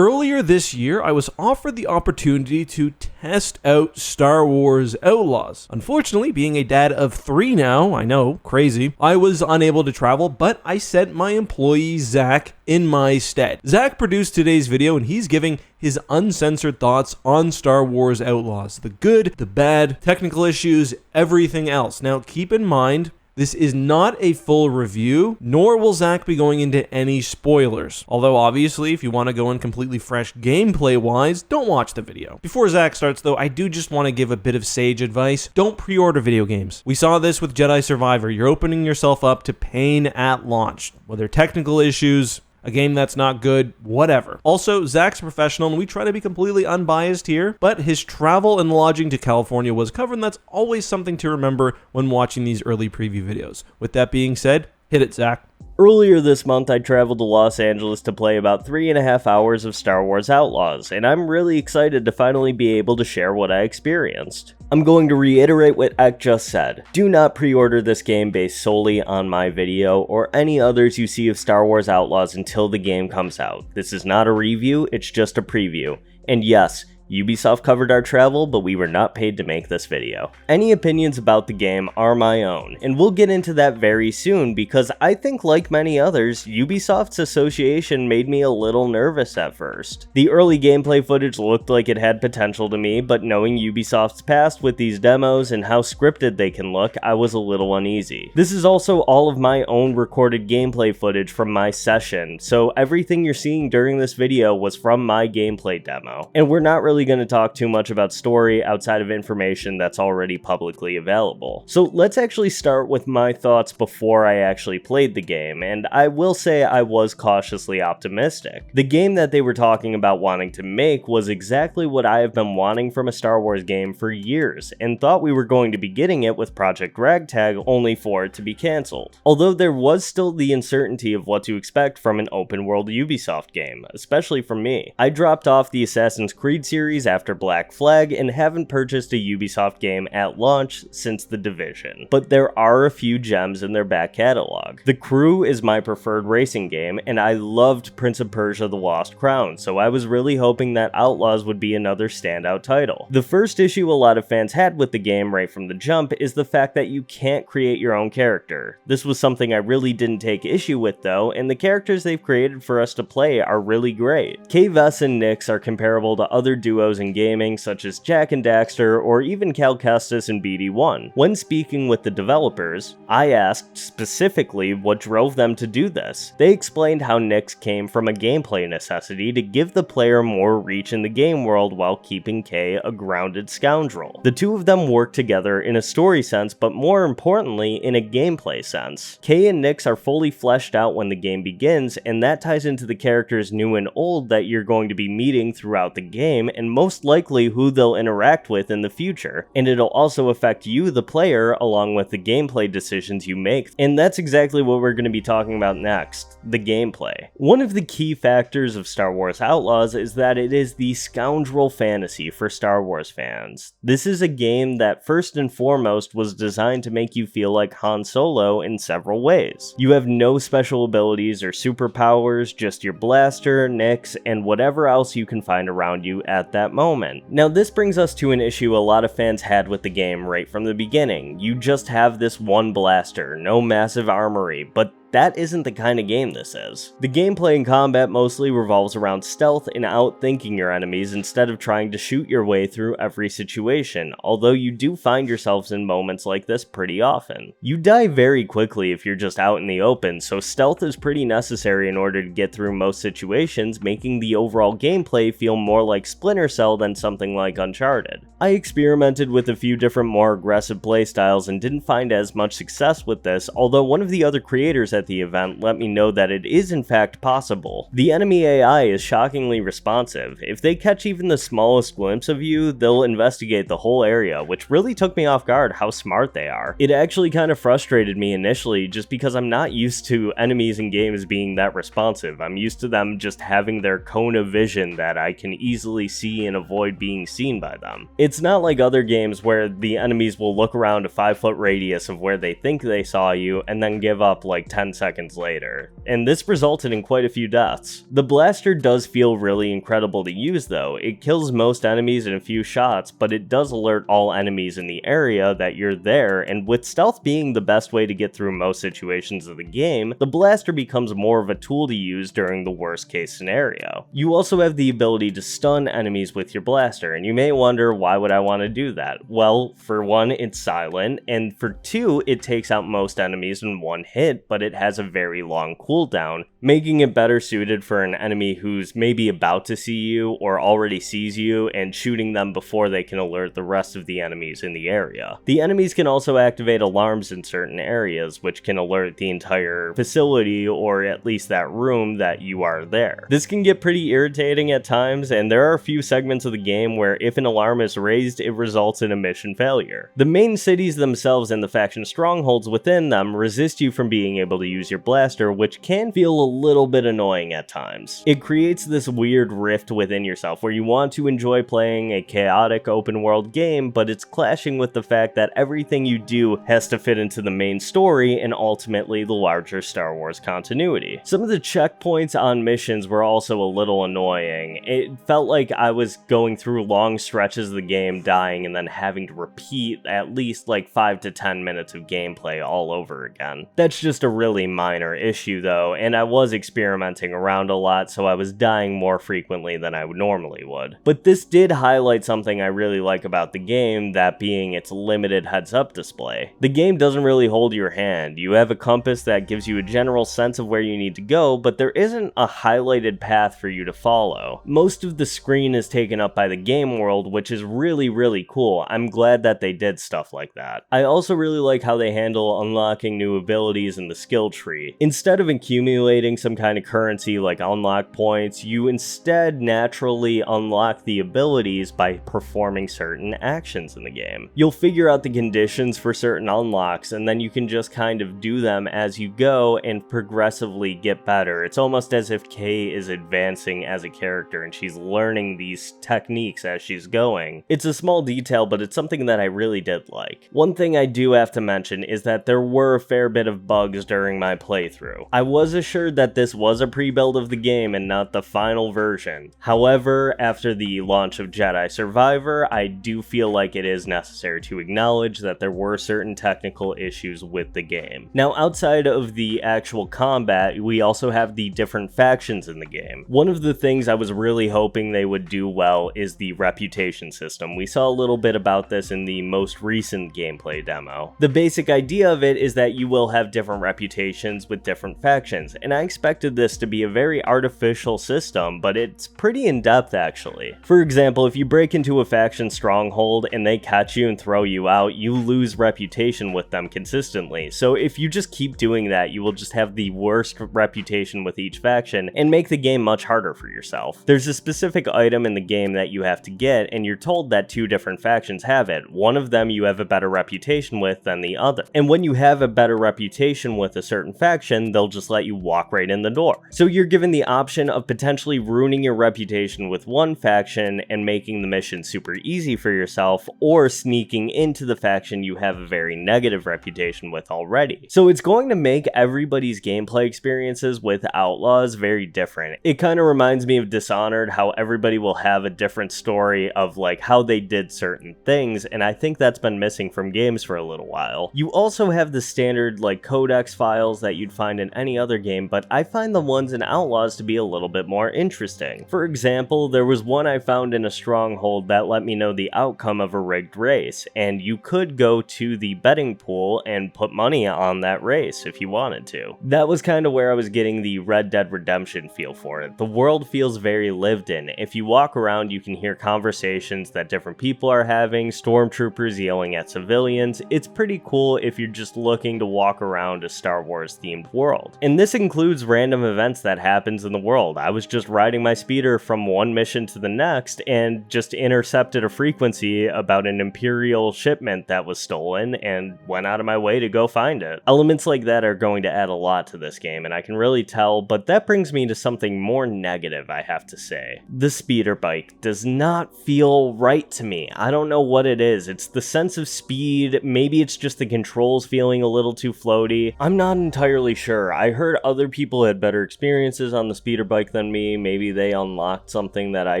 Earlier this year, I was offered the opportunity to test out Star Wars Outlaws. Unfortunately, being a dad of 3 now, I know, crazy, I was unable to travel, but I sent my employee Zach in my stead. Zach produced today's video and he's giving his uncensored thoughts on Star Wars Outlaws. The good, the bad, technical issues, everything else. Now, keep in mind, this is not a full review, nor will Zach be going into any spoilers. Although obviously, if you want to go in completely fresh gameplay-wise, don't watch the video. Before Zach starts though, I do just want to give a bit of sage advice. Don't pre-order video games. We saw this with Jedi Survivor. You're opening yourself up to pain at launch. Whether technical issues, a game that's not good, whatever. Also, Zach's professional and we try to be completely unbiased here, but his travel and lodging to California was covered, and that's always something to remember when watching these early preview videos. With that being said, hit it, Zach. Earlier this month, I traveled to Los Angeles to play about 3.5 hours of Star Wars Outlaws, and I'm really excited to finally be able to share what I experienced. I'm going to reiterate what Ek just said. Do not pre-order this game based solely on my video or any others you see of Star Wars Outlaws until the game comes out. This is not a review, it's just a preview. And yes, Ubisoft covered our travel, but we were not paid to make this video. Any opinions about the game are my own, and we'll get into that very soon because I think, like many others, Ubisoft's association made me a little nervous at first. The early gameplay footage looked like it had potential to me, but knowing Ubisoft's past with these demos and how scripted they can look, I was a little uneasy. This is also all of my own recorded gameplay footage from my session, so everything you're seeing during this video was from my gameplay demo. And we're not really going to talk too much about story outside of information that's already publicly available. So let's actually start with my thoughts before I actually played the game, and I will say I was cautiously optimistic. The game that they were talking about wanting to make was exactly what I have been wanting from a Star Wars game for years, and thought we were going to be getting it with Project Ragtag only for it to be cancelled. Although there was still the uncertainty of what to expect from an open world Ubisoft game, especially for me. I dropped off the Assassin's Creed series after Black Flag and haven't purchased a Ubisoft game at launch since The Division. But there are a few gems in their back catalog. The Crew is my preferred racing game, and I loved Prince of Persia: The Lost Crown, so I was really hoping that Outlaws would be another standout title. The first issue a lot of fans had with the game right from the jump is the fact that you can't create your own character. This was something I really didn't take issue with though, and the characters they've created for us to play are really great. Kay Vess and Nyx are comparable to other duos in gaming such as Jack and Daxter or even Cal Kestis and BD1. When speaking with the developers, I asked specifically what drove them to do this. They explained how Nyx came from a gameplay necessity to give the player more reach in the game world while keeping Kay a grounded scoundrel. The two of them work together in a story sense, but more importantly in a gameplay sense. Kay and Nyx are fully fleshed out when the game begins, and that ties into the characters new and old that you're going to be meeting throughout the game, and most likely who they'll interact with in the future, and it'll also affect you, the player, along with the gameplay decisions you make, and that's exactly what we're going to be talking about next, the gameplay. One of the key factors of Star Wars Outlaws is that it is the scoundrel fantasy for Star Wars fans. This is a game that first and foremost was designed to make you feel like Han Solo in several ways. You have no special abilities or superpowers, just your blaster, Nyx, and whatever else you can find around you at that moment. Now this brings us to an issue a lot of fans had with the game right from the beginning. You just have this one blaster, no massive armory, but that isn't the kind of game this is. The gameplay and combat mostly revolves around stealth and outthinking your enemies instead of trying to shoot your way through every situation, although you do find yourselves in moments like this pretty often. You die very quickly if you're just out in the open, so stealth is pretty necessary in order to get through most situations, making the overall gameplay feel more like Splinter Cell than something like Uncharted. I experimented with a few different more aggressive playstyles and didn't find as much success with this, although one of the other creators at the event let me know that it is in fact possible. The enemy AI is shockingly responsive. If they catch even the smallest glimpse of you, they'll investigate the whole area, which really took me off guard how smart they are. It actually kind of frustrated me initially just because I'm not used to enemies in games being that responsive. I'm used to them just having their cone of vision that I can easily see and avoid being seen by them. It's not like other games where the enemies will look around a 5-foot radius of where they think they saw you and then give up like 10 10 seconds later, and this resulted in quite a few deaths. The blaster does feel really incredible to use though. It kills most enemies in a few shots, but it does alert all enemies in the area that you're there, and with stealth being the best way to get through most situations of the game, the blaster becomes more of a tool to use during the worst case scenario. You also have the ability to stun enemies with your blaster, and you may wonder, why would I want to do that? Well, for one, it's silent, and for two, it takes out most enemies in one hit, but it has a very long cooldown, making it better suited for an enemy who's maybe about to see you or already sees you and shooting them before they can alert the rest of the enemies in the area. The enemies can also activate alarms in certain areas, which can alert the entire facility or at least that room that you are there. This can get pretty irritating at times, and there are a few segments of the game where if an alarm is raised, it results in a mission failure. The main cities themselves and the faction strongholds within them resist you from being able to use your blaster, which can feel a little bit annoying at times. It creates this weird rift within yourself where you want to enjoy playing a chaotic open world game, but it's clashing with the fact that everything you do has to fit into the main story and ultimately the larger Star Wars continuity. Some of the checkpoints on missions were also a little annoying. It felt like I was going through long stretches of the game dying and then having to repeat at least like 5 to 10 minutes of gameplay all over again. That's just a really minor issue though, and I was experimenting around a lot, so I was dying more frequently than I normally would. But this did highlight something I really like about the game, that being its limited heads-up display. The game doesn't really hold your hand. You have a compass that gives you a general sense of where you need to go, but there isn't a highlighted path for you to follow. Most of the screen is taken up by the game world, which is really cool. I'm glad that they did stuff like that. I also really like how they handle unlocking new abilities in the skill tree. Instead of accumulating some kind of currency like unlock points, you instead naturally unlock the abilities by performing certain actions in the game. You'll figure out the conditions for certain unlocks, and then you can just kind of do them as you go and progressively get better. It's almost as if Kay is advancing as a character and she's learning these techniques as she's going. It's a small detail, but it's something that I really did like. One thing I do have to mention is that there were a fair bit of bugs during my playthrough. I was assured that this was a pre-build of the game and not the final version. However, after the launch of Jedi Survivor, I do feel like it is necessary to acknowledge that there were certain technical issues with the game. Now, outside of the actual combat, we also have the different factions in the game. One of the things I was really hoping they would do well is the reputation system. We saw a little bit about this in the most recent gameplay demo. The basic idea of it is that you will have different reputations with different factions, and I expected this to be a very artificial system, but it's pretty in-depth actually. For example, if you break into a faction stronghold and they catch you and throw you out, you lose reputation with them consistently. So if you just keep doing that, you will just have the worst reputation with each faction and make the game much harder for yourself. There's a specific item in the game that you have to get, and you're told that 2 different factions have it. One of them you have a better reputation with than the other. And when you have a better reputation with a certain faction, they'll just let you walk right in the door. So you're given the option of potentially ruining your reputation with one faction and making the mission super easy for yourself, or sneaking into the faction you have a very negative reputation with already. So it's going to make everybody's gameplay experiences with Outlaws very different. It kind of reminds me of Dishonored, how everybody will have a different story of like how they did certain things, and I think that's been missing from games for a little while. You also have the standard like codex files that you'd find in any other game, but I find the ones in Outlaws to be a little bit more interesting. For example, there was one I found in a stronghold that let me know the outcome of a rigged race, and you could go to the betting pool and put money on that race if you wanted to. That was kind of where I was getting the Red Dead Redemption feel for it. The world feels very lived in. If you walk around, you can hear conversations that different people are having, stormtroopers yelling at civilians. It's pretty cool if you're just looking to walk around a Star Wars themed world. And this includes includes random events that happens in the world. I was just riding my speeder from one mission to the next and just intercepted a frequency about an Imperial shipment that was stolen and went out of my way to go find it. Elements like that are going to add a lot to this game, and I can really tell, but that brings me to something more negative, I have to say. The speeder bike does not feel right to me. I don't know what it is. It's the sense of speed, maybe it's just the controls feeling a little too floaty. I'm not entirely sure. I heard other people had better experiences on the speeder bike than me, maybe they unlocked something that I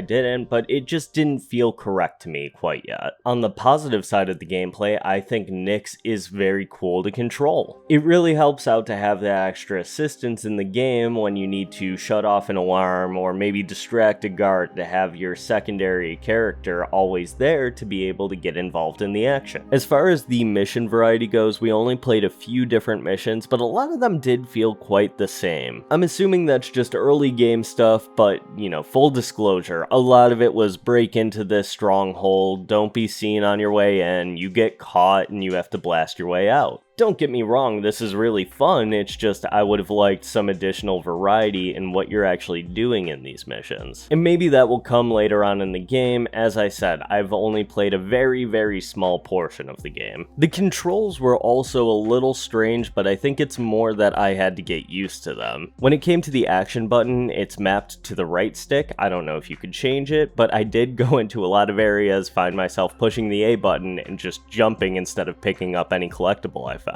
didn't, but it just didn't feel correct to me quite yet. On the positive side of the gameplay, I think Nyx is very cool to control. It really helps out to have that extra assistance in the game when you need to shut off an alarm or maybe distract a guard, to have your secondary character always there to be able to get involved in the action. As far as the mission variety goes, we only played a few different missions, but a lot of them did feel quite the same. I'm assuming that's just early game stuff, but full disclosure, a lot of it was break into this stronghold, don't be seen on your way in, you get caught and you have to blast your way out. Don't get me wrong, this is really fun, it's just I would have liked some additional variety in what you're actually doing in these missions. And maybe that will come later on in the game. As I said, I've only played a very, very small portion of the game. The controls were also a little strange, but I think it's more that I had to get used to them. When it came to the action button, it's mapped to the right stick. I don't know if you could change it, but I did go into a lot of areas, find myself pushing the A button and just jumping instead of picking up any collectible I found.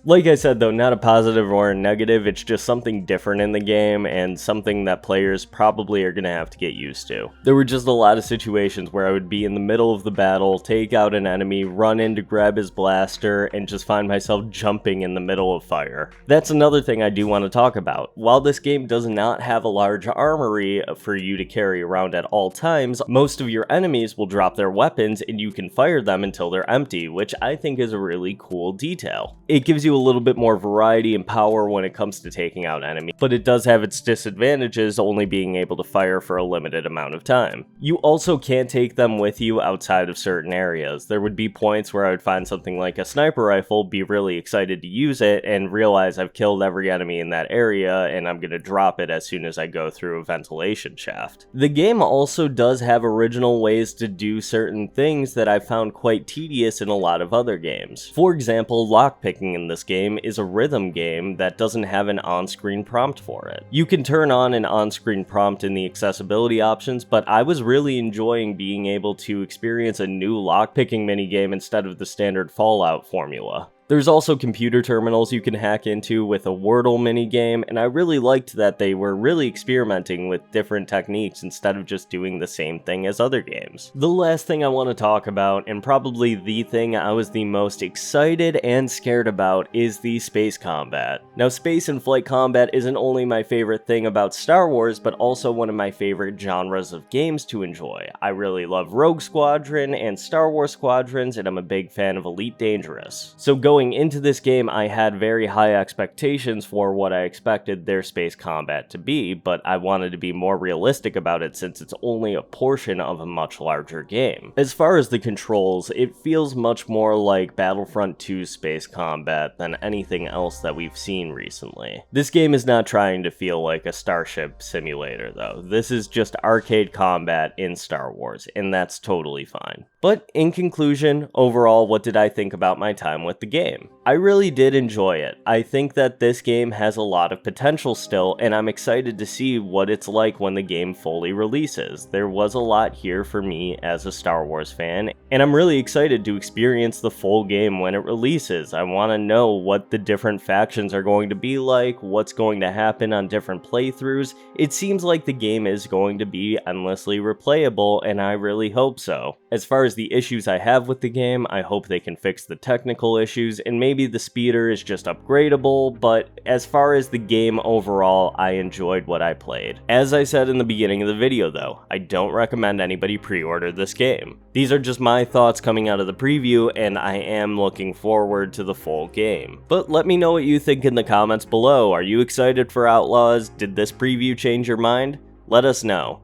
Like I said though, not a positive or a negative, it's just something different in the game and something that players probably are going to have to get used to. There were just a lot of situations where I would be in the middle of the battle, take out an enemy, run in to grab his blaster, and just find myself jumping in the middle of fire. That's another thing I do want to talk about. While this game does not have a large armory for you to carry around at all times, most of your enemies will drop their weapons and you can fire them until they're empty, which I think is a really cool detail. It gives you a little bit more variety and power when it comes to taking out enemies, but it does have its disadvantages, only being able to fire for a limited amount of time. You also can't take them with you outside of certain areas. There would be points where I would find something like a sniper rifle, be really excited to use it, and realize I've killed every enemy in that area and I'm gonna drop it as soon as I go through a ventilation shaft. The game also does have original ways to do certain things that I found quite tedious in a lot of other games. For example, lockpicking in this game is a rhythm game that doesn't have an on-screen prompt for it. You can turn on an on-screen prompt in the accessibility options, but I was really enjoying being able to experience a new lockpicking minigame instead of the standard Fallout formula. There's also computer terminals you can hack into with a Wordle minigame, and I really liked that they were really experimenting with different techniques instead of just doing the same thing as other games. The last thing I want to talk about, and probably the thing I was the most excited and scared about, is the space combat. Now, space and flight combat isn't only my favorite thing about Star Wars, but also one of my favorite genres of games to enjoy. I really love Rogue Squadron and Star Wars Squadrons, and I'm a big fan of Elite Dangerous. So going into this game, I had very high expectations for what I expected their space combat to be, but I wanted to be more realistic about it since it's only a portion of a much larger game. As far as the controls, it feels much more like Battlefront 2 space combat than anything else that we've seen recently. This game is not trying to feel like a starship simulator though. This is just arcade combat in Star Wars, and that's totally fine. But in conclusion, overall, what did I think about my time with the game? I really did enjoy it. I think that this game has a lot of potential still, and I'm excited to see what it's like when the game fully releases. There was a lot here for me as a Star Wars fan, and I'm really excited to experience the full game when it releases. I want to know what the different factions are going to be like, what's going to happen on different playthroughs. It seems like the game is going to be endlessly replayable, and I really hope so. As far as the issues I have with the game, I hope they can fix the technical issues, and maybe the speeder is just upgradable, but as far as the game overall, I enjoyed what I played. As I said in the beginning of the video though, I don't recommend anybody pre-order this game. These are just my thoughts coming out of the preview, and I am looking forward to the full game. But let me know what you think in the comments below. Are you excited for Outlaws? Did this preview change your mind? Let us know.